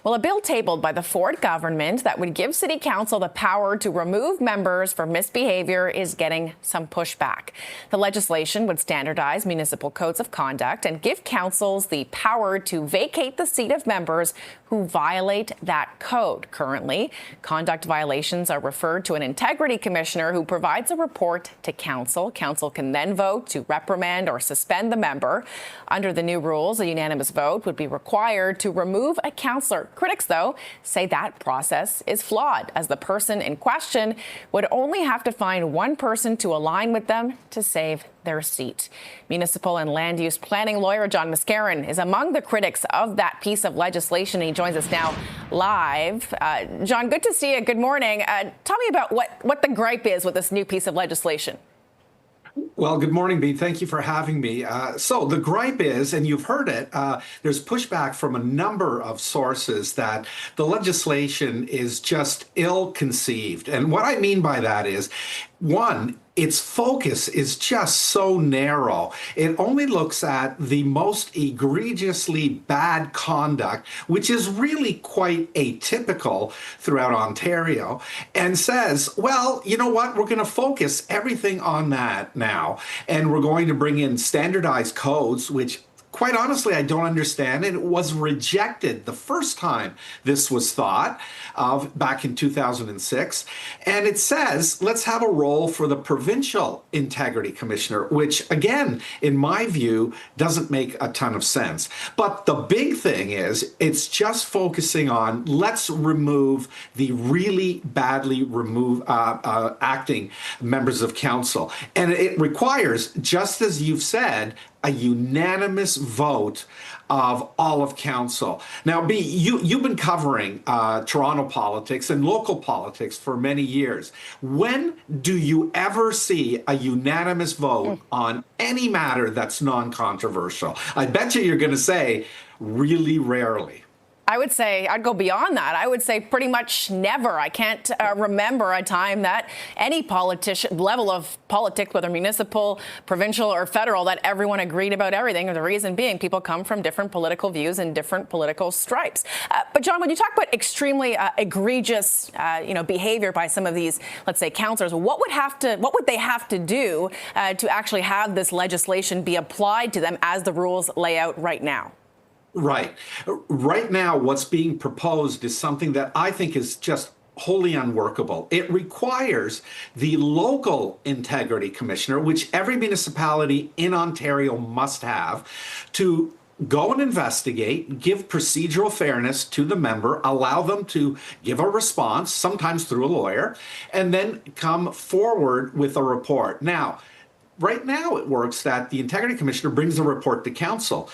Well, a bill tabled by the Ford government that would give City Council the power to remove members for misbehavior is getting some pushback. The legislation would standardize municipal codes of conduct and give councils the power to vacate the seat of members who violate that code. Currently, conduct violations are referred to an integrity commissioner who provides a report to council. Council can then vote to reprimand or suspend the member. Under the new rules, a unanimous vote would be required to remove a councillor. Critics, though, say that process is flawed, as the person in question would only have to find one person to align with them to save their seat. Municipal and land use planning lawyer John Mascarin is among the critics of that piece of legislation. He joins us now live. John, good to see you. Good morning. Tell me about what the gripe is with this new piece of legislation. Well, good morning, Bea. Thank you for having me. So the gripe is, and you've heard it, there's pushback from a number of sources that the legislation is just ill-conceived. And what I mean by that is, one, its focus is just so narrow. It only looks at the most egregiously bad conduct, which is really quite atypical throughout Ontario, and says, well, you know what, we're going to focus everything on that now, and we're going to bring in standardized codes, which quite honestly, I don't understand. And it was rejected the first time this was thought of back in 2006. And it says, let's have a role for the provincial integrity commissioner, which again, in my view, doesn't make a ton of sense. But the big thing is it's just focusing on let's remove the really badly acting members of council. And it requires, just as you've said, a unanimous vote of all of council. Now, Bea, you've been covering Toronto politics and local politics for many years. When do you ever see a unanimous vote on any matter that's non-controversial? I bet you're going to say really rarely. I would say I'd go beyond that. I would say pretty much never. I can't remember a time that any politician level of politics, whether municipal, provincial or federal, that everyone agreed about everything. The reason being people come from different political views and different political stripes. But John, when you talk about extremely egregious, behavior by some of these, let's say, councillors, what would they have to do to actually have this legislation be applied to them as the rules lay out right now? Right. Right now, what's being proposed is something that I think is just wholly unworkable. It requires the local integrity commissioner, which every municipality in Ontario must have, to go and investigate, give procedural fairness to the member, allow them to give a response, sometimes through a lawyer, and then come forward with a report. Now, right now it works that the integrity commissioner brings a report to council.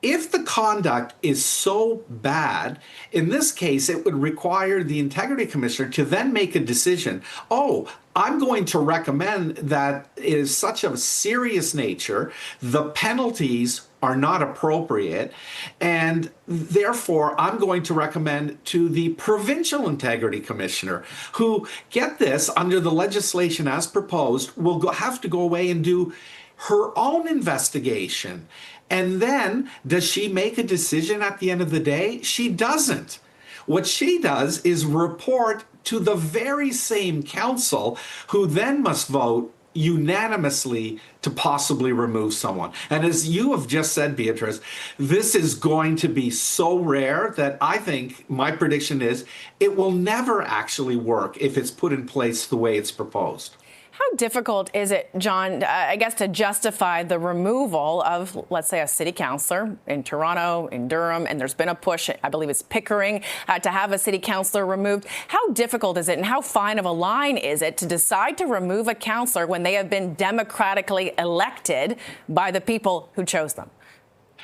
If the conduct is so bad, in this case, it would require the integrity commissioner to then make a decision. Oh, I'm going to recommend that it is such of a serious nature, the penalties are not appropriate, and therefore I'm going to recommend to the provincial integrity commissioner, who, get this, under the legislation as proposed, will have to go away and do her own investigation. And then, does she make a decision at the end of the day? She doesn't. What she does is report to the very same council, who then must vote unanimously to possibly remove someone. And as you have just said, Beatrice, this is going to be so rare that I think my prediction is it will never actually work if it's put in place the way it's proposed. How difficult is it, John, I guess, to justify the removal of, let's say, a city councillor in Toronto, in Durham, and there's been a push, I believe it's Pickering, to have a city councillor removed. How difficult is it and how fine of a line is it to decide to remove a councillor when they have been democratically elected by the people who chose them?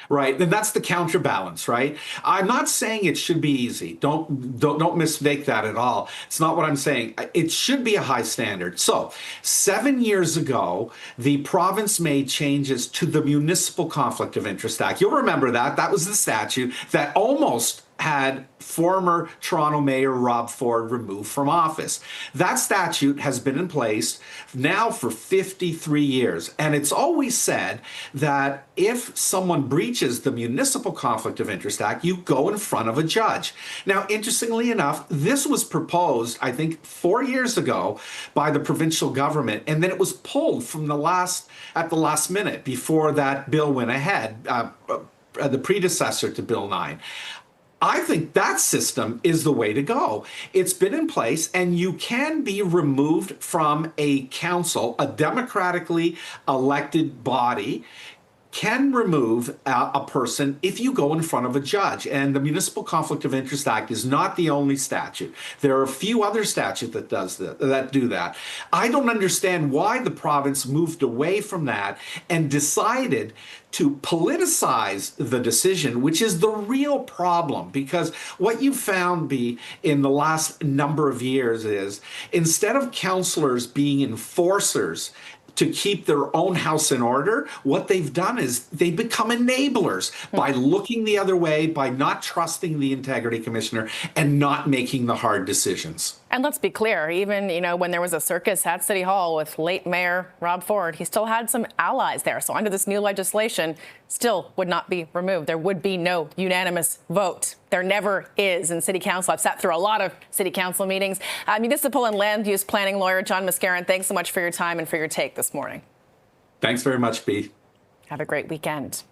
Right, and that's the counterbalance, right? I'm not saying it should be easy. Don't mistake that at all. It's not what I'm saying. It should be a high standard. So, 7 years ago, the province made changes to the Municipal Conflict of Interest Act. You'll remember that. That was the statute that almost had former Toronto Mayor Rob Ford removed from office. That statute has been in place now for 53 years. And it's always said that if someone breaches the Municipal Conflict of Interest Act, you go in front of a judge. Now, interestingly enough, this was proposed, I think, 4 years ago by the provincial government, and then it was pulled from at the last minute before that bill went ahead, the predecessor to Bill 9. I think that system is the way to go. It's been in place, and you can be removed from a council, a democratically elected body can remove a person if you go in front of a judge. And the Municipal Conflict of Interest Act is not the only statute. There are a few other statutes that do that. I don't understand why the province moved away from that and decided to politicize the decision, which is the real problem. Because what you found in the last number of years is instead of councillors being enforcers to keep their own house in order, what they've done is they become enablers by looking the other way, by not trusting the integrity commissioner and not making the hard decisions. And let's be clear, even, when there was a circus at City Hall with late Mayor Rob Ford, he still had some allies there. So under this new legislation, still would not be removed. There would be no unanimous vote. There never is in City Council. I've sat through a lot of City Council meetings. Municipal and land use planning lawyer John Mascaron, thanks so much for your time and for your take this morning. Thanks very much, B. Have a great weekend.